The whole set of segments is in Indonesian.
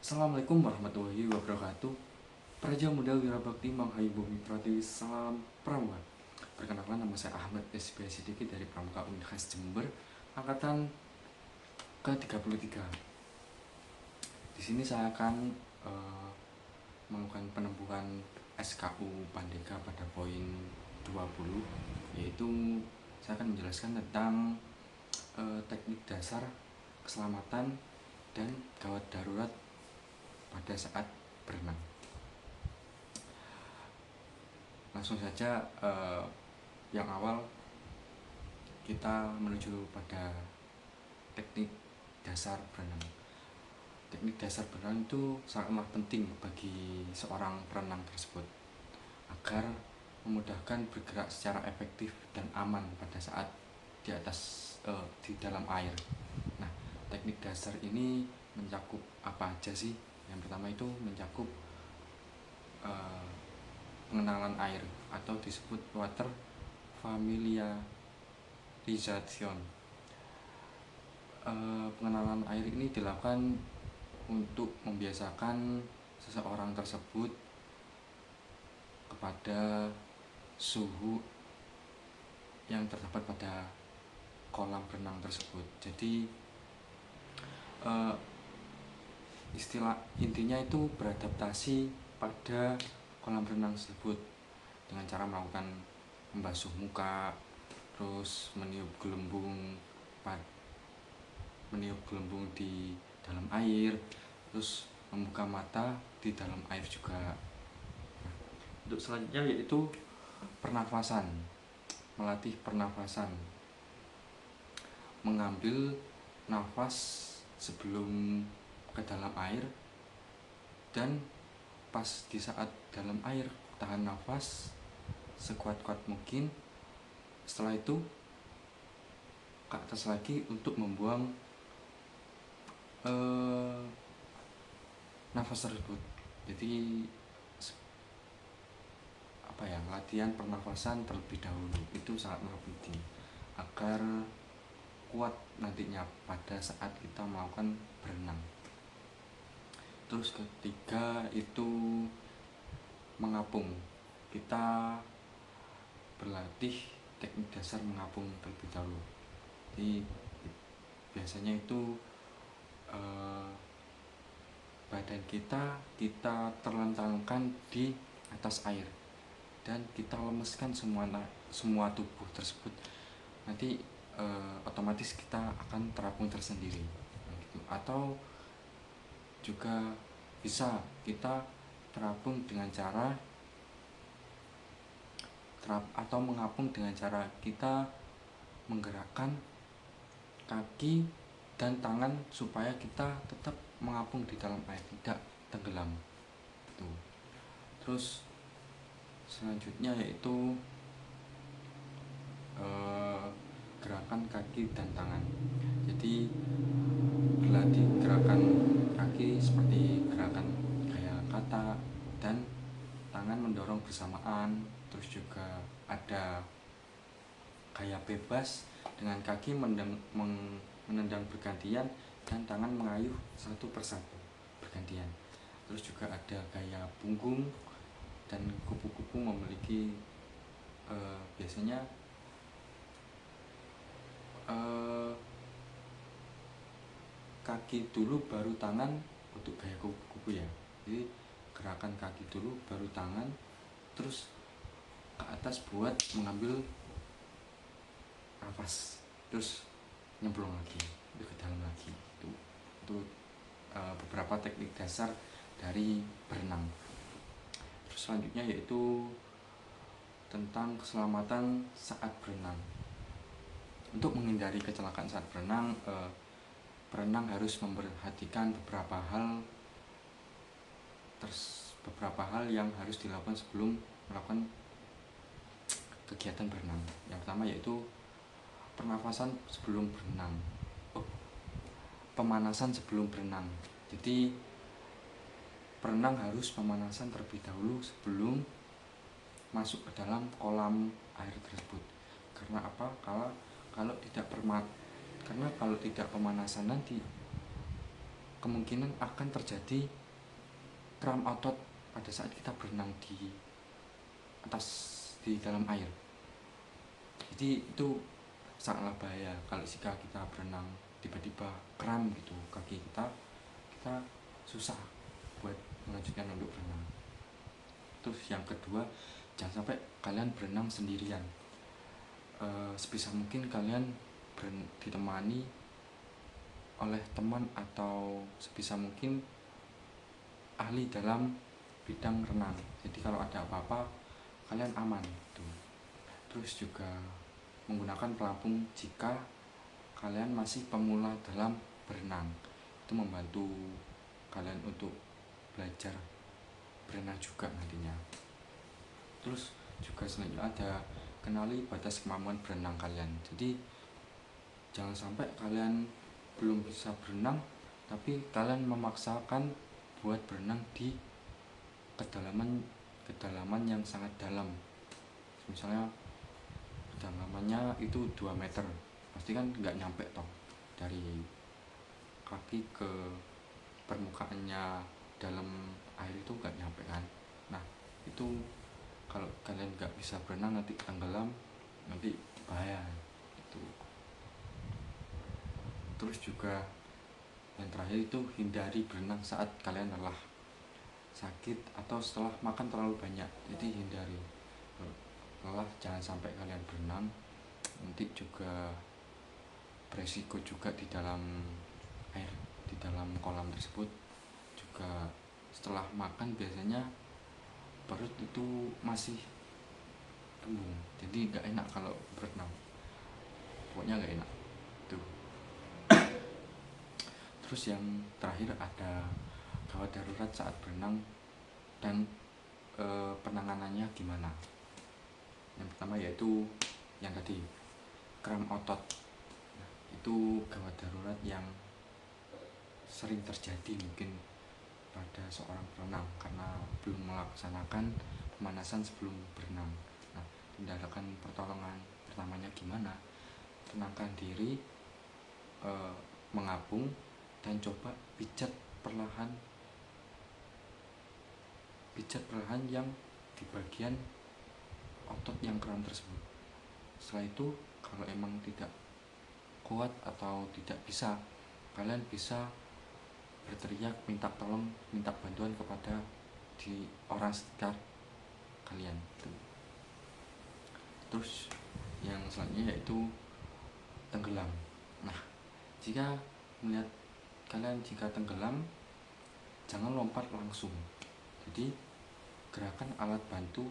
Assalamualaikum warahmatullahi wabarakatuh. Praja Muda Wirabakti Manghayu Bumi Pratiwi Salam Pramuka. Perkenalkan, nama saya Ahmad SB Sidiki dari Pramuka Universitas Jember, angkatan ke-33. Di sini saya akan melakukan penempuhan SKU Pandega pada poin 20, yaitu saya akan menjelaskan tentang teknik dasar keselamatan dan gawat darurat pada saat berenang. Langsung saja, yang awal kita menuju pada teknik dasar berenang. Teknik dasar berenang itu sangatlah penting bagi seorang perenang tersebut agar memudahkan bergerak secara efektif dan aman pada saat di dalam air. Nah, teknik dasar ini mencakup apa aja sih? Yang pertama itu mencakup pengenalan air atau disebut water familiarization. Pengenalan air ini dilakukan untuk membiasakan seseorang tersebut kepada suhu yang terdapat pada kolam berenang tersebut. Jadi istilah intinya itu beradaptasi pada kolam renang tersebut dengan cara melakukan membasuh muka, terus meniup gelembung di dalam air, terus membuka mata di dalam air juga. Untuk selanjutnya yaitu pernafasan, melatih pernafasan, mengambil nafas sebelum ke dalam air, dan pas di saat dalam air tahan nafas sekuat-kuat mungkin. Setelah itu ke atas lagi untuk membuang nafas tersebut. Jadi latihan pernafasan terlebih dahulu itu sangat penting agar kuat nantinya pada saat kita melakukan berenang. Terus ketiga itu mengapung. Kita berlatih teknik dasar mengapung terlebih dahulu. Jadi biasanya itu badan kita terlentangkan di atas air dan kita lemeskan semua tubuh tersebut. Nanti otomatis kita akan terapung tersendiri gitu. Atau juga bisa kita terapung dengan cara mengapung dengan cara kita menggerakkan kaki dan tangan supaya kita tetap mengapung di dalam air, tidak tenggelam. Terus selanjutnya yaitu gerakan kaki dan tangan. Jadi berlatih gerakan kaki seperti gerakan gaya kata, dan tangan mendorong bersamaan. Terus juga ada gaya bebas dengan kaki menendang bergantian dan tangan mengayuh satu persatu bergantian. Terus juga ada gaya punggung dan kupu-kupu memiliki biasanya kaki dulu baru tangan untuk gaya kupu-kupu ya. Jadi gerakan kaki dulu baru tangan, terus ke atas buat mengambil nafas, terus nyemplung lagi, ke dalam lagi. Itu beberapa teknik dasar dari berenang. Terus selanjutnya yaitu tentang keselamatan saat berenang. Untuk menghindari kecelakaan saat berenang, perenang harus memperhatikan beberapa hal yang harus dilakukan sebelum melakukan kegiatan berenang. Yang pertama yaitu pernafasan sebelum berenang. Pemanasan sebelum berenang. Jadi perenang harus pemanasan terlebih dahulu sebelum masuk ke dalam kolam air tersebut. Karena apa? Kalau tidak pemanasan nanti kemungkinan akan terjadi kram otot pada saat kita berenang di dalam air. Jadi itu sangatlah bahaya kalau jika kita berenang tiba-tiba kram gitu kaki kita susah buat melanjutkan untuk berenang. Terus yang kedua, jangan sampai kalian berenang sendirian. Sebisa mungkin kalian ditemani oleh teman atau sebisa mungkin ahli dalam bidang renang. Jadi kalau ada apa-apa kalian aman gitu. Terus juga menggunakan pelampung jika kalian masih pemula dalam berenang. Itu membantu kalian untuk belajar berenang juga nantinya. Terus juga selanjutnya ada kenali batas kemampuan berenang kalian. Jadi jangan sampai kalian belum bisa berenang tapi kalian memaksakan buat berenang di kedalaman yang sangat dalam. Misalnya kedalamannya itu 2 meter, pasti kan nggak nyampe toh dari kaki ke permukaannya dalam air itu nggak nyampe kan. Nah itu kalau kalian nggak bisa berenang nanti tenggelam, nanti bahaya itu. Terus juga yang terakhir itu hindari berenang saat kalian lelah, sakit, atau setelah makan terlalu banyak. Jadi hindari lelah, jangan sampai kalian berenang, nanti juga beresiko juga di dalam air, di dalam kolam tersebut. Juga setelah makan biasanya perut itu masih kembung, jadi nggak enak kalau berenang, pokoknya nggak enak tuh. Terus yang terakhir ada gawat darurat saat berenang dan penanganannya gimana. Yang pertama yaitu yang tadi, kram otot. Nah, itu gawat darurat yang sering terjadi mungkin pada seorang perenang karena belum melaksanakan pemanasan sebelum berenang. Nah, tindakan pertolongan pertamanya gimana? Tenangkan diri, mengapung, dan coba pijat perlahan yang di bagian otot yang kram tersebut. Setelah itu kalau emang tidak kuat atau tidak bisa, kalian bisa berteriak, minta tolong, minta bantuan kepada di orang sekitar kalian. Terus yang selanjutnya yaitu tenggelam. Nah, jika melihat kalian jika tenggelam, jangan lompat langsung. Jadi gerakan alat bantu,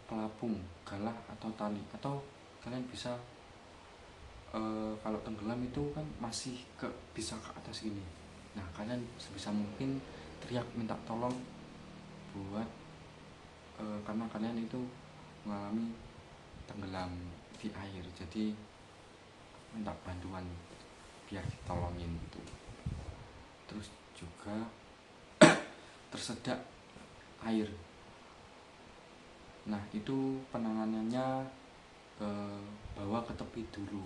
pelapung, galah atau tali, atau kalian bisa kalau tenggelam itu kan masih bisa ke atas gini. Nah, kalian sebisa mungkin teriak minta tolong buat karena kalian itu mengalami tenggelam di air, jadi minta bantuan biar ditolongin gitu. Terus juga tersedak air. Nah, itu penanganannya bawa ke tepi dulu,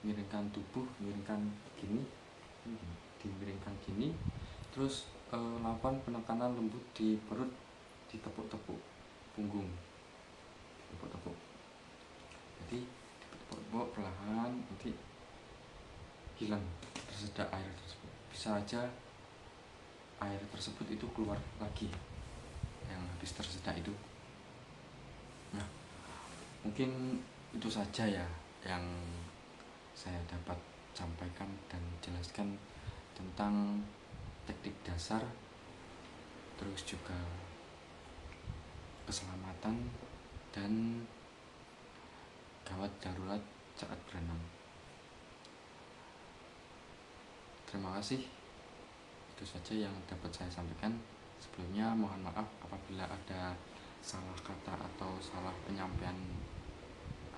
miringkan tubuh, miringkan gini, dimiringkan gini, terus lakukan penekanan lembut di perut, ditepuk-tepuk punggung, tepuk-tepuk. Jadi ditepuk-tepuk perlahan, nanti hilang tersedak air tersebut. Bisa aja air tersebut itu keluar lagi yang habis tersedak itu. Nah, mungkin itu saja ya yang saya dapat sampaikan dan jelaskan tentang teknik dasar, terus juga keselamatan dan gawat darurat saat berenang. Terima kasih. Itu saja yang dapat saya sampaikan. Sebelumnya mohon maaf apabila ada salah kata atau salah penyampaian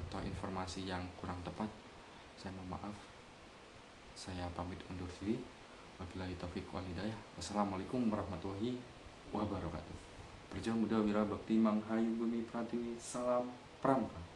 atau informasi yang kurang tepat. Saya mohon maaf. Saya pamit undur diri. Wabillahi taufiq wal hidayah. Wassalamualaikum warahmatullahi wabarakatuh. Berjuang muda wira bakti manghayu bumi pratiwi. Salam Pramuka.